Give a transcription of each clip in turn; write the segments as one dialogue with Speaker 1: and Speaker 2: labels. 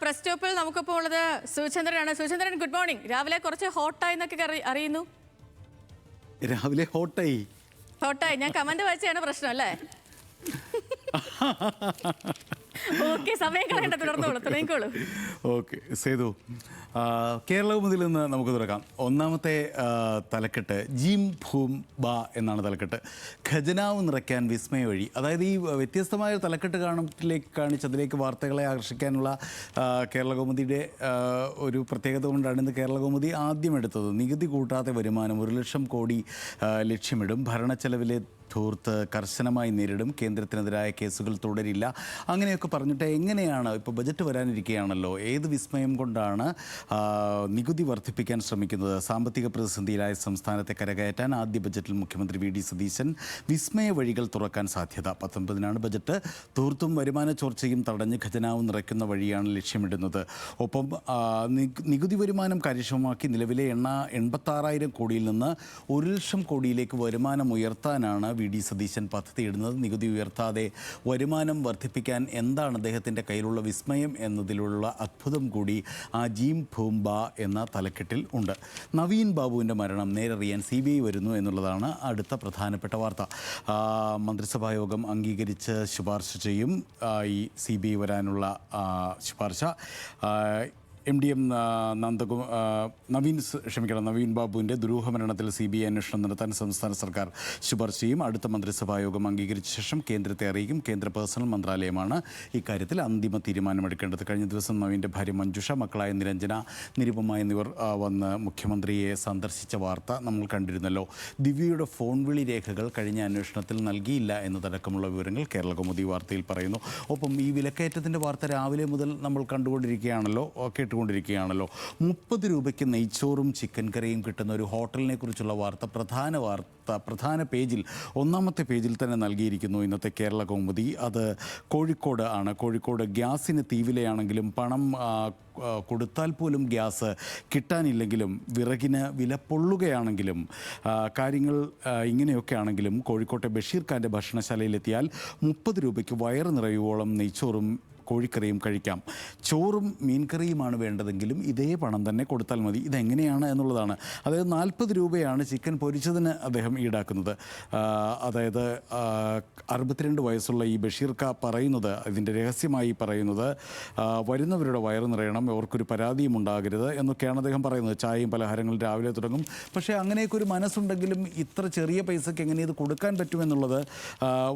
Speaker 1: Press സ്റ്റോപ്പിൽ നമുക്കിപ്പോൾ ഉള്ളത് സുചന്ദ്രനാണ്. സുചന്ദ്രൻ, ഗുഡ് മോർണിംഗ്. രാവിലെ കുറച്ച് ഹോട്ടായി എന്നൊക്കെ അറിയുന്നു.
Speaker 2: രാവിലെ ഹോട്ടായി
Speaker 1: ഞാൻ കമന്റ് വായിച്ചാണ് പ്രശ്നം അല്ലേ? ഓക്കെ, സമയം കളയണ്ട, തുടർന്നോളൂ.
Speaker 2: ഓക്കെ സേതു, കേരളകൗമുദിയിൽ നിന്ന് നമുക്ക് തുറക്കാം. ഒന്നാമത്തെ തലക്കെട്ട് ജീം ഭൂം ബാ എന്നാണ് തലക്കെട്ട്. ഖജനാവ് നിറയ്ക്കാൻ വിസ്മയ വഴി. അതായത് ഈ വ്യത്യസ്തമായ തലക്കെട്ട് കാണിച്ചതിലേക്ക് വാർത്തകളെ ആകർഷിക്കാനുള്ള കേരളകൗമുദിയുടെ ഒരു പ്രത്യേകത കൊണ്ടാണ് ഇന്ന് കേരളകൗമുദി ആദ്യം എടുത്തത്. നികുതി കൂട്ടാതെ വരുമാനം 1,00,000 കോടി ലക്ഷ്യമിടും, ഭരണച്ചെലവിലെ ധൂർത്ത് കർശനമായി നേരിടും, കേന്ദ്രത്തിനെതിരായ കേസുകൾ തുടരില്ല, അങ്ങനെയൊക്കെ പറഞ്ഞിട്ട് എങ്ങനെയാണ് ഇപ്പോൾ ബജറ്റ് വരാനിരിക്കുകയാണല്ലോ, ഏത് വിസ്മയം കൊണ്ടാണ് നികുതി വർദ്ധിപ്പിക്കാൻ ശ്രമിക്കുന്നത്? സാമ്പത്തിക പ്രതിസന്ധിയിലായ സംസ്ഥാനത്തെ കരകയറ്റാൻ ആദ്യ ബജറ്റിൽ മുഖ്യമന്ത്രി വി ഡി സതീശൻ വിസ്മയ വഴികൾ തുറക്കാൻ സാധ്യത. 19-നാണ് ബജറ്റ്. ധൂർത്തും വരുമാന ചോർച്ചയും തടഞ്ഞ് ഖജനാവ് നിറയ്ക്കുന്ന വഴിയാണ് ലക്ഷ്യമിടുന്നത്. ഒപ്പം നികുതി വരുമാനം കാര്യക്ഷമമാക്കി നിലവിലെ 86,000 കോടിയിൽ നിന്ന് 1,00,000 കോടിയിലേക്ക് വരുമാനം ഉയർത്താനാണ് വി ഡി സതീശൻ പദ്ധതിയിടുന്നത്. നികുതി ഉയർത്താതെ വരുമാനം വർദ്ധിപ്പിക്കാൻ എന്താണ് അദ്ദേഹത്തിൻ്റെ കയ്യിലുള്ള വിസ്മയം എന്നതിലുള്ള അത്ഭുതം കൂടി ആ ജീം ഭൂംബ എന്ന തലക്കെട്ടിൽ ഉണ്ട്. നവീൻ ബാബുവിൻ്റെ മരണം നേരറിയാൻ CBI വരുന്നു എന്നുള്ളതാണ് അടുത്ത പ്രധാനപ്പെട്ട വാർത്ത. മന്ത്രിസഭായോഗം അംഗീകരിച്ച് ശുപാർശ ചെയ്യും ഈ CBI വരാനുള്ള ശുപാർശ. MDM നവീൻ ബാബുവിൻ്റെ ദുരൂഹമരണത്തിൽ CBI അന്വേഷണം നടത്താൻ സംസ്ഥാന സർക്കാർ ശുപാർശ ചെയ്യും. അടുത്ത മന്ത്രിസഭായോഗം അംഗീകരിച്ച ശേഷം കേന്ദ്രത്തെ അറിയിക്കും. കേന്ദ്ര പേഴ്സണൽ മന്ത്രാലയമാണ് ഇക്കാര്യത്തിൽ അന്തിമ തീരുമാനമെടുക്കേണ്ടത്. കഴിഞ്ഞ ദിവസം നവീൻ്റെ ഭാര്യ മഞ്ജുഷ, മക്കളായ നിരഞ്ജന, നിരുപമ എന്നിവർ വന്ന് മുഖ്യമന്ത്രിയെ സന്ദർശിച്ച വാർത്ത നമ്മൾ കണ്ടിരുന്നല്ലോ. ദിവ്യയുടെ ഫോൺ വിളി രേഖകൾ കഴിഞ്ഞ അന്വേഷണത്തിൽ നൽകിയില്ല എന്നതടക്കമുള്ള വിവരങ്ങൾ കേരളകൗമുദി വാർത്തയിൽ പറയുന്നു. ഒപ്പം ഈ വിലക്കയറ്റത്തിൻ്റെ വാർത്ത രാവിലെ മുതൽ നമ്മൾ കേട്ടുകൊണ്ടിരിക്കുകയാണല്ലോ. 30 രൂപയ്ക്ക് നെയ്ച്ചോറും ചിക്കൻ കറിയും കിട്ടുന്ന ഒരു ഹോട്ടലിനെ കുറിച്ചുള്ള വാർത്ത പ്രധാന പേജിൽ, ഒന്നാമത്തെ പേജിൽ തന്നെ നൽകിയിരിക്കുന്നു ഇന്നത്തെ കേരളകൗമുദി. അത് കോഴിക്കോട് ആണ്. കോഴിക്കോട് ഗ്യാസിന് തീവിലയാണെങ്കിലും പണം കൊടുത്താൽ പോലും ഗ്യാസ് കിട്ടാനില്ലെങ്കിലും വിറകിന് വില പൊള്ളുകയാണെങ്കിലും കാര്യങ്ങൾ ഇങ്ങനെയൊക്കെ ആണെങ്കിലും കോഴിക്കോട്ടെ ബഷീർ ഖാൻ്റെ ഭക്ഷണശാലയിലെത്തിയാൽ 30 രൂപയ്ക്ക് വയറ് നിറയുവോളം നെയ്ച്ചോറും കോഴിക്കറിയും കഴിക്കാം. ചോറും മീൻകറിയുമാണ് വേണ്ടതെങ്കിലും ഇതേ പണം തന്നെ കൊടുത്താൽ മതി. ഇതെങ്ങനെയാണ് എന്നുള്ളതാണ്. അതായത് 40 രൂപയാണ് ചിക്കൻ പൊരിച്ചതിന് അദ്ദേഹം ഈടാക്കുന്നത്. അതായത് 62 വയസ്സുള്ള ഈ ബഷീർ ഖാ പറയുന്നത്, ഇതിൻ്റെ രഹസ്യമായി പറയുന്നത്, വരുന്നവരുടെ വയറ് നിറയണം, അവർക്കൊരു പരാതിയും ഉണ്ടാകരുത് എന്നൊക്കെയാണ് അദ്ദേഹം പറയുന്നത്. ചായയും പലഹാരങ്ങളും രാവിലെ തുടങ്ങും. പക്ഷേ അങ്ങനെയൊക്കെ ഒരു മനസ്സുണ്ടെങ്കിലും ഇത്ര ചെറിയ പൈസയ്ക്ക് എങ്ങനെ ഇത് കൊടുക്കാൻ പറ്റുമെന്നുള്ളത്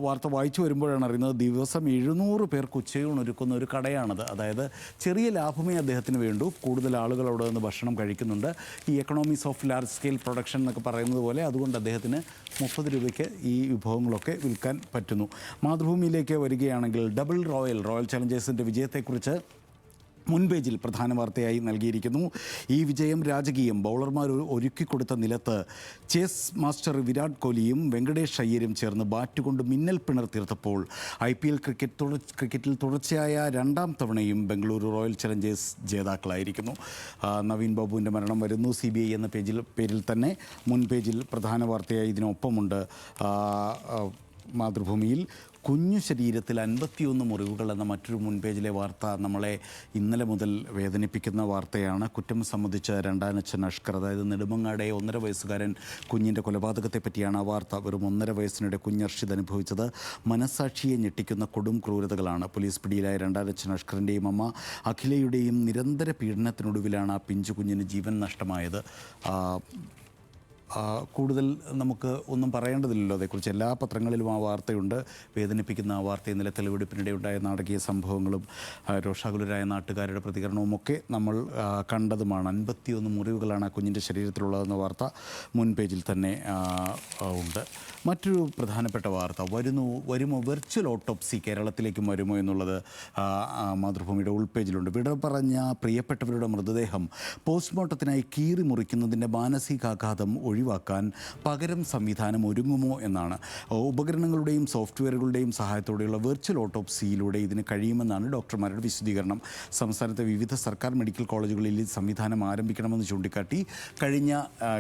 Speaker 2: വാർത്ത വായിച്ചു വരുമ്പോഴാണ് അറിയുന്നത്. ദിവസം 700 പേർക്ക് ഉച്ചയൂണ് ഒരു കടയാണത്. അതായത് ചെറിയ ലാഭമേ അദ്ദേഹത്തിന് വേണ്ടൂ. കൂടുതൽ ആളുകൾ അവിടെ നിന്ന് ഭക്ഷണം കഴിക്കുന്നുണ്ട്. ഈ economies of large scale production എന്നൊക്കെ പറയുന്നത് പോലെ അതുകൊണ്ട് അദ്ദേഹത്തിന് 30 രൂപയ്ക്ക് ഈ വിഭവങ്ങളൊക്കെ വിൽക്കാൻ പറ്റുന്നു. മാതൃഭൂമിയിലേക്ക് വരികയാണെങ്കിൽ ഡബിൾ റോയൽ ചലഞ്ചേഴ്സിൻ്റെ വിജയത്തെക്കുറിച്ച് മുൻപേജിൽ പ്രധാന വാർത്തയായി നൽകിയിരിക്കുന്നു. ഈ വിജയം രാജകീയം. ബൗളർമാർ ഒരുക്കിക്കൊടുത്ത നിലത്ത് ചേസ് മാസ്റ്റർ വിരാട് കോഹ്ലിയും വെങ്കടേഷ് അയ്യരും ചേർന്ന് ബാറ്റ് കൊണ്ട് മിന്നൽ പിണർ തീർത്തപ്പോൾ IPL ക്രിക്കറ്റിൽ തുടർച്ചയായ 2ാം തവണയും ബംഗളൂരു റോയൽ ചലഞ്ചേഴ്സ് ജേതാക്കളായിരിക്കുന്നു. നവീൻ ബാബുവിൻ്റെ മരണം വരുന്നു. CBI എന്ന പേരിൽ തന്നെ മുൻപേജിൽ പ്രധാന വാർത്തയായി ഇതിനൊപ്പമുണ്ട്. മാതൃഭൂമിയിൽ കുഞ്ഞു ശരീരത്തിൽ 51 മുറിവുകൾ എന്ന മറ്റൊരു മുൻപേജിലെ വാർത്ത നമ്മളെ ഇന്നലെ മുതൽ വേദനിപ്പിക്കുന്ന വാർത്തയാണ്. കുറ്റം സംബന്ധിച്ച് രണ്ടാനച്ഛൻ അഷ്കർ, അതായത് നെടുമങ്ങാടെ 1.5 വയസ്സുകാരൻ കുഞ്ഞിൻ്റെ കൊലപാതകത്തെ പറ്റിയാണ് ആ വാർത്ത. വെറും 1.5 വയസ്സിനിടെ കുഞ്ഞർഷിത് അനുഭവിച്ചത് മനസാക്ഷിയെ ഞെട്ടിക്കുന്ന കൊടും ക്രൂരതകളാണ്. പോലീസ് പിടിയിലായ രണ്ടാനച്ഛൻ അഷ്കറിൻ്റെയും അമ്മ അഖിലയുടെയും നിരന്തര പീഡനത്തിനൊടുവിലാണ് ആ പിഞ്ചു കുഞ്ഞിന് ജീവൻ നഷ്ടമായത്. കൂടുതൽ നമുക്ക് ഒന്നും പറയേണ്ടതില്ലല്ലോ അതേക്കുറിച്ച്. എല്ലാ പത്രങ്ങളിലും ആ വാർത്തയുണ്ട്. വേദനിപ്പിക്കുന്ന ആ വാർത്ത. ഇന്നലെ തെളിവെടുപ്പിനിടെ ഉണ്ടായ നാടകീയ സംഭവങ്ങളും രോഷാകുലരായ നാട്ടുകാരുടെ പ്രതികരണവും ഒക്കെ നമ്മൾ കണ്ടതുമാണ്. 51 മുറിവുകളാണ് ആ കുഞ്ഞിൻ്റെ ശരീരത്തിലുള്ളതെന്ന വാർത്ത മുൻപേജിൽ തന്നെ ഉണ്ട്. മറ്റൊരു പ്രധാനപ്പെട്ട വാർത്ത വരുമോ വെർച്വൽ ഓട്ടോപ്സി കേരളത്തിലേക്കും വരുമോ എന്നുള്ളത് മാതൃഭൂമിയുടെ ഉൾപേജിലുണ്ട്. വിട പറഞ്ഞ പ്രിയപ്പെട്ടവരുടെ മൃതദേഹം പോസ്റ്റ്മോർട്ടത്തിനായി കീറി മുറിക്കുന്നതിൻ്റെ മാനസികാഘാതം ഒഴിവാക്കാൻ പകരം സംവിധാനം ഒരുങ്ങുമോ എന്നാണ്. ഉപകരണങ്ങളുടെയും സോഫ്റ്റ്വെയറുകളുടെയും സഹായത്തോടെയുള്ള വെർച്വൽ ഓട്ടോപ്സിയിലൂടെ ഇതിന് കഴിയുമെന്നാണ് ഡോക്ടർമാരുടെ വിശദീകരണം. സംസ്ഥാനത്തെ വിവിധ സർക്കാർ മെഡിക്കൽ കോളേജുകളിൽ ഈ സംവിധാനം ആരംഭിക്കണമെന്ന് ചൂണ്ടിക്കാട്ടി കഴിഞ്ഞ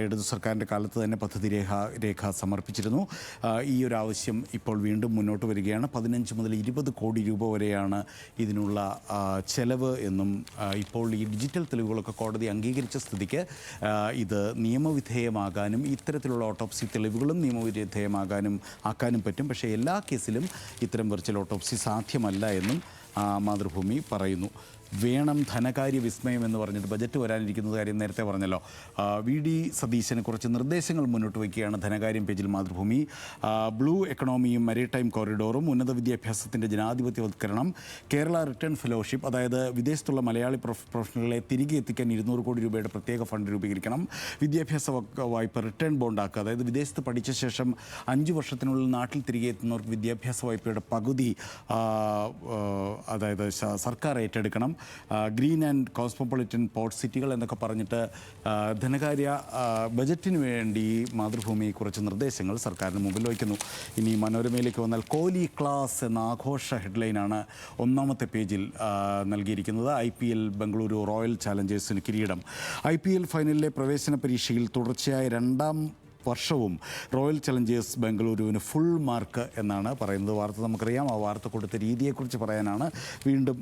Speaker 2: ഇടതു സർക്കാരിൻ്റെ കാലത്ത് തന്നെ പദ്ധതി രേഖ സമർപ്പിച്ചിരുന്നു. ഈ ഒരു ആവശ്യം ഇപ്പോൾ വീണ്ടും മുന്നോട്ട് വരികയാണ്. 15 മുതൽ 20 കോടി രൂപ വരെയാണ് ഇതിനുള്ള ചെലവ് എന്നും ഇപ്പോൾ ഈ ഡിജിറ്റൽ തെളിവുകളൊക്കെ കോടതി അംഗീകരിച്ച സ്ഥിതിക്ക് ഇത് നിയമവിധേയമാകാനും ഇത്തരത്തിലുള്ള ഓട്ടോപ്സി തെളിവുകളും ആക്കാനും പറ്റും. പക്ഷേ എല്ലാ കേസിലും ഇത്തരം വെർച്വൽ ഓട്ടോപ്സി സാധ്യമല്ല എന്നും മാതൃഭൂമി പറയുന്നു. വേണം ധനകാര്യ വിസ്മയം എന്ന് പറഞ്ഞിട്ട് ബജറ്റ് വരാനിരിക്കുന്നത് കാര്യം നേരത്തെ പറഞ്ഞല്ലോ. വി.ഡി. സതീശന് കുറച്ച് നിർദ്ദേശങ്ങൾ മുന്നോട്ട് വയ്ക്കുകയാണ് ധനകാര്യം പേജിൽ മാതൃഭൂമി. ബ്ലൂ എക്കണോമിയും മരിടൈം കോറിഡോറും, ഉന്നത വിദ്യാഭ്യാസത്തിൻ്റെ ജനാധിപത്യവത്കരണം, കേരള റിട്ടേൺ ഫെലോഷിപ്പ്, അതായത് വിദേശത്തുള്ള മലയാളി പ്രൊഫഷണലുകളെ തിരികെ എത്തിക്കാൻ 200 കോടി രൂപയുടെ പ്രത്യേക ഫണ്ട് രൂപീകരിക്കണം, വിദ്യാഭ്യാസ വായ്പ റിട്ടേൺ ബോണ്ടാക്കുക, അതായത് വിദേശത്ത് പഠിച്ച ശേഷം 5 വർഷത്തിനുള്ളിൽ നാട്ടിൽ തിരികെ എത്തുന്നവർക്ക് വിദ്യാഭ്യാസ വായ്പയുടെ പകുതി അതായത് സർക്കാർ ഏറ്റെടുക്കണം, ഗ്രീൻ ആൻഡ് കോസ്മോപൊളിറ്റൻ പോർട്ട് സിറ്റികൾ എന്നൊക്കെ പറഞ്ഞിട്ട് ധനകാര്യ ബജറ്റിന് വേണ്ടി മാതൃഭൂമി കുറച്ച് നിർദ്ദേശങ്ങൾ സർക്കാരിന് മുമ്പിൽ വയ്ക്കുന്നു. ഇനി മനോരമയിലേക്ക് വന്നാൽ കോഹ്ലി ക്ലാസ് എന്ന ആഘോഷ ഹെഡ്ലൈനാണ് ഒന്നാമത്തെ പേജിൽ നൽകിയിരിക്കുന്നത്. IPL ബംഗളൂരു റോയൽ ചാലഞ്ചേഴ്സിന് കിരീടം. IPL ഫൈനലിലെ പ്രവേശന പരീക്ഷയിൽ തുടർച്ചയായ 2ാം വർഷവും റോയൽ ചലഞ്ചേഴ്സ് ബംഗളൂരുവിന് ഫുൾ മാർക്ക് എന്നാണ് പറയുന്നത്. വാർത്ത നമുക്കറിയാം. ആ വാർത്ത കൊടുത്ത രീതിയെക്കുറിച്ച് പറയാനാണ് വീണ്ടും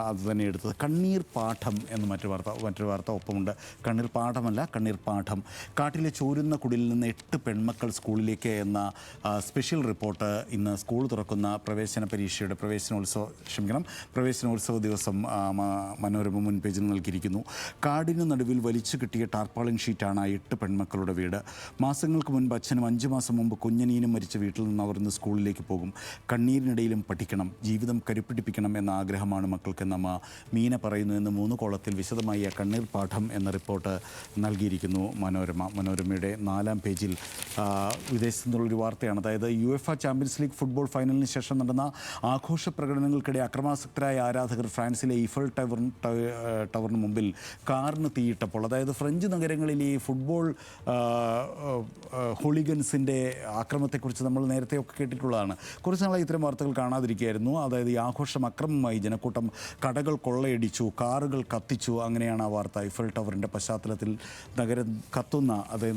Speaker 2: അത് തന്നെ എടുത്തത്. കണ്ണീർ പാഠം എന്ന് മറ്റൊരു വാർത്ത ഒപ്പമുണ്ട്. കണ്ണീർ പാഠമല്ല, കണ്ണീർ പാഠം. കാട്ടിലെ ചോരുന്ന കുടിലിൽ നിന്ന് 8 പെൺമക്കൾ സ്കൂളിലേക്ക് എന്ന സ്പെഷ്യൽ റിപ്പോർട്ട് ഇന്ന് സ്കൂൾ തുറക്കുന്ന പ്രവേശനോത്സവ ദിവസം മനോരമ മുൻ പേജിൽ നൽകിയിരിക്കുന്നു. കാടിന് നടുവിൽ വലിച്ചു കിട്ടിയ ടാർപ്പാളിൻ ഷീറ്റാണ് 8 പെൺമക്കളുടെ വീട്. മാസങ്ങൾക്ക് മുൻപ് അച്ഛനും 5 മാസം മുമ്പ് കുഞ്ഞനീനും മരിച്ച വീട്ടിൽ നിന്ന് അവർ ഇന്ന് സ്കൂളിലേക്ക് പോകും. കണ്ണീരിനിടയിലും പഠിക്കണം, ജീവിതം കരുപ്പിടിപ്പിക്കണം എന്ന ആഗ്രഹമാണ് മക്കൾക്കെന്ന് അമ്മ മീന പറയുന്നു എന്ന് 3 കോളത്തിൽ വിശദമായി ആ കണ്ണീർ പാഠം എന്ന റിപ്പോർട്ട് നൽകിയിരിക്കുന്നു മനോരമയുടെ 4ാം പേജിൽ. വിദേശത്തു നിന്നുള്ളൊരു വാർത്തയാണ്. അതായത് UEFA ചാമ്പ്യൻസ് ലീഗ് ഫുട്ബോൾ ഫൈനലിന് ശേഷം നടന്ന ആഘോഷ പ്രകടനങ്ങൾക്കിടെ അക്രമാസക്തരായ ആരാധകർ ഫ്രാൻസിലെ ഈഫൽ ടവറിന് മുമ്പിൽ കാറിന് തീയിട്ടപ്പോൾ, അതായത് ഫ്രഞ്ച് നഗരങ്ങളിലെ ഈ ഫുട്ബോൾ ഹൂളിഗൻസിൻ്റെ ആക്രമണത്തെക്കുറിച്ച് നമ്മൾ നേരത്തെയൊക്കെ കേട്ടിട്ടുള്ളതാണ്. കുറച്ച് നാളായി ഇത്തരം വാർത്തകൾ കാണാതിരിക്കുകയായിരുന്നു. അതായത് ഈ ആഘോഷം അക്രമമായി ജനക്കൂട്ടം കടകൾ കൊള്ളയടിച്ചു, കാറുകൾ കത്തിച്ചു. അങ്ങനെയാണ് ആ വാർത്ത. ഐഫൽ ടവറിൻ്റെ പശ്ചാത്തലത്തിൽ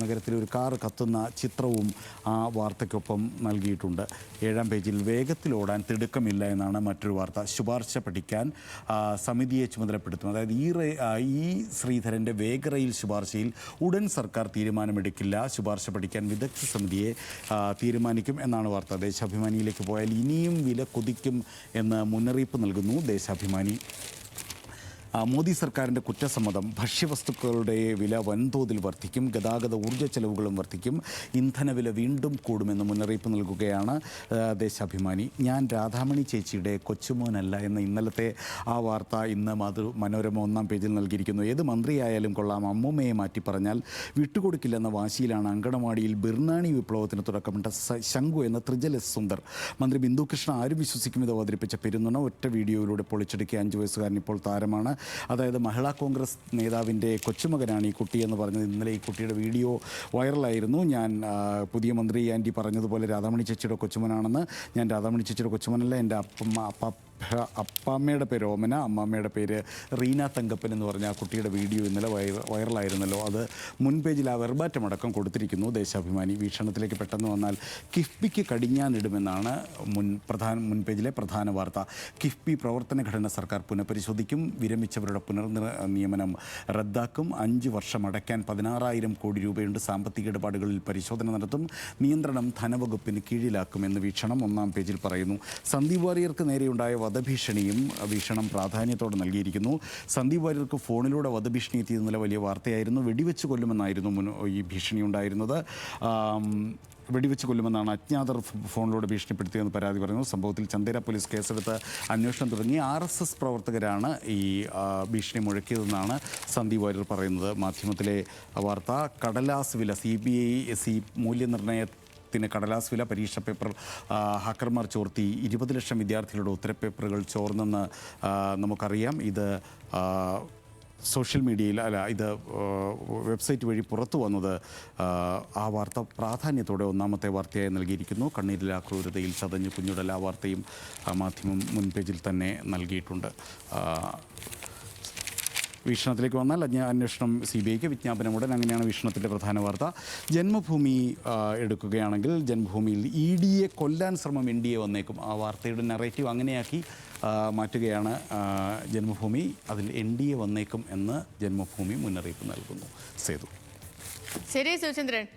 Speaker 2: നഗരത്തിലെ ഒരു കാർ കത്തുന്ന ചിത്രവും ആ വാർത്തയ്ക്കൊപ്പം നൽകിയിട്ടുണ്ട്. 7ാം പേജിൽ വേഗത്തിലോടാൻ തിടുക്കമില്ല എന്നാണ് മറ്റൊരു വാർത്ത. ശുപാർശ പഠിക്കാൻ സമിതിയെ ചുമതലപ്പെടുത്തും. അതായത് ഈ ശ്രീധരൻ്റെ വേഗറയിൽ ശുപാർശയിൽ ഉടൻ സർക്കാർ തീരുമാനമെടുക്കില്ല. ശുപാർശ പഠിക്കാൻ വിദഗ്ധ സമിതിയെ തീരുമാനിക്കും എന്നാണ് വാർത്ത. ദേശാഭിമാനിയിലേക്ക് പോയാൽ ഇനിയും വില കുതിക്കും എന്ന് മുന്നറിയിപ്പ് നൽകുന്നു ദേശാഭിമാനി. മോദി സർക്കാരിൻ്റെ കുറ്റസമ്മതം. ഭക്ഷ്യവസ്തുക്കളുടെ വില വൻതോതിൽ വർദ്ധിക്കും, ഗതാഗത ഊർജ്ജ ചെലവുകളും വർദ്ധിക്കും, ഇന്ധനവില വീണ്ടും കൂടുമെന്ന് മുന്നറിയിപ്പ് നൽകുകയാണ് ദേശാഭിമാനി. ഞാൻ രാധാമണി ചേച്ചിയുടെ കൊച്ചുമോനല്ല എന്ന ഇന്നലത്തെ ആ വാർത്ത ഇന്ന് മനോരമ 1ാം പേജിൽ നൽകിയിരിക്കുന്നു. ഏത് മന്ത്രിയായാലും കൊള്ളാം, അമ്മൂമ്മയെ മാറ്റി പറഞ്ഞാൽ വിട്ടുകൊടുക്കില്ലെന്ന വാശിയിലാണ് അങ്കണവാടിയിൽ ബിർനാണി വിപ്ലവത്തിന് തുടക്കമിട്ട ശംഖു എന്ന ത്രിജൽ എസ് സുന്ദർ. മന്ത്രി ബിന്ദു കൃഷ്ണ ആരും വിശ്വസിക്കുമെന്ന് അവതരിപ്പിച്ച പെരുന്നുണ ഒറ്റ വീഡിയോയിലൂടെ പൊളിച്ചെടുക്കിയ 5 വയസ്സുകാരൻ ഇപ്പോൾ താരമാണ്. അതായത് മഹിളാ കോൺഗ്രസ് നേതാവിൻ്റെ കൊച്ചുമകനാണ് ഈ കുട്ടിയെന്ന് പറഞ്ഞത്. ഇന്നലെ ഈ കുട്ടിയുടെ വീഡിയോ വൈറലായിരുന്നു. ഞാൻ പുതിയ മന്ത്രി ആൻറ്റി പറഞ്ഞതുപോലെ രാധാമണി ചേച്ചിയുടെ കൊച്ചുമനാണെന്ന്. ഞാൻ രാധാമണി ചേച്ചിയുടെ കൊച്ചുമനല്ല, എൻ്റെ അപ്പാമ്മയുടെ പേര് ഓമന, അമ്മാമ്മയുടെ പേര് റീന തങ്കപ്പൻ എന്ന് പറഞ്ഞ ആ കുട്ടിയുടെ വീഡിയോ ഇന്നലെ വൈറലായിരുന്നല്ലോ. അത് മുൻപേജിൽ ആ വെർബാറ്റം അടക്കം കൊടുത്തിരിക്കുന്നു ദേശാഭിമാനി. വീക്ഷണത്തിലേക്ക് പെട്ടെന്ന് വന്നാൽ കിഫ്ബിക്ക് കടിഞ്ഞാനിടുമെന്നാണ് മുൻപേജിലെ പ്രധാന വാർത്ത. കിഫ്ബി പ്രവർത്തന ഘടന സർക്കാർ പുനഃപരിശോധിക്കും, വിരമിച്ചവരുടെ പുനർനിയമനം റദ്ദാക്കും, 5 വർഷം അടയ്ക്കാൻ 16,000 കോടി രൂപയുണ്ട്, സാമ്പത്തിക ഇടപാടുകളിൽ പരിശോധന നടത്തും, നിയന്ത്രണം ധനവകുപ്പിന് കീഴിലാക്കുമെന്ന് വീക്ഷണം 1ാം പേജിൽ പറയുന്നു. സന്ദീപ് വാര്യർക്ക് നേരെയുണ്ടായ വീക്ഷണം പ്രാധാന്യത്തോടെ നൽകിയിരിക്കുന്നു. സന്ദീപ് വാര്യർക്ക് ഫോണിലൂടെ വധഭീഷണി എത്തിയത് ഇന്നലെ വലിയ വാർത്തയായിരുന്നു. വെടിവെച്ച് കൊല്ലുമെന്നായിരുന്നു ഈ ഭീഷണി ഉണ്ടായിരുന്നത്. വെടിവെച്ച് കൊല്ലുമെന്നാണ് അജ്ഞാതർ ഫോണിലൂടെ ഭീഷണിപ്പെടുത്തിയെന്ന് പരാതി പറയുന്നു. സംഭവത്തിൽ ചന്ദേര പോലീസ് കേസെടുത്ത് അന്വേഷണം തുടങ്ങി. RSS പ്രവർത്തകരാണ് ഈ ഭീഷണി മുഴക്കിയതെന്നാണ് സന്ദീപ് വാര്യർ പറയുന്നത്. മാധ്യമത്തിലെ വാർത്ത. കടലാസ് വില CBSE മൂല്യനിർണ്ണയ കടലാസ് വില പരീക്ഷാ പേപ്പർ ഹാക്കർമാർ ചോർത്തി. 20 ലക്ഷം വിദ്യാർത്ഥികളുടെ ഉത്തരപേപ്പറുകൾ ചോർന്നെന്ന് നമുക്കറിയാം. ഇത് സോഷ്യൽ മീഡിയയിൽ ഇത് വെബ്സൈറ്റ് വഴി പുറത്തു വന്നത് ആ വാർത്ത പ്രാധാന്യത്തോടെ ഒന്നാമത്തെ വാർത്തയായി നൽകിയിരിക്കുന്നു. കണ്ണീരിലെ ക്രൂരതയിൽ ചതഞ്ഞ് കുഞ്ഞുടൽ ആ വാർത്തയും മാധ്യമം മുൻ പേജിൽ തന്നെ നൽകിയിട്ടുണ്ട്. വീക്ഷണത്തിലേക്ക് വന്നാൽ അന്വേഷണം CBIക്ക് വിജ്ഞാപനം ഉടൻ, അങ്ങനെയാണ് വീക്ഷണത്തിൻ്റെ പ്രധാന വാർത്ത. ജന്മഭൂമി എടുക്കുകയാണെങ്കിൽ ജന്മഭൂമിയിൽ EDയെ കൊല്ലാൻ ശ്രമം NDA വന്നേക്കും. ആ വാർത്തയുടെ നറേറ്റീവ് അങ്ങനെയാക്കി മാറ്റുകയാണ് ജന്മഭൂമി. അതിൽ NDA വന്നേക്കും എന്ന് ജന്മഭൂമി മുന്നറിയിപ്പ് നൽകുന്നു. സേതു.
Speaker 1: ശരി സുചന്ദ്രൻ.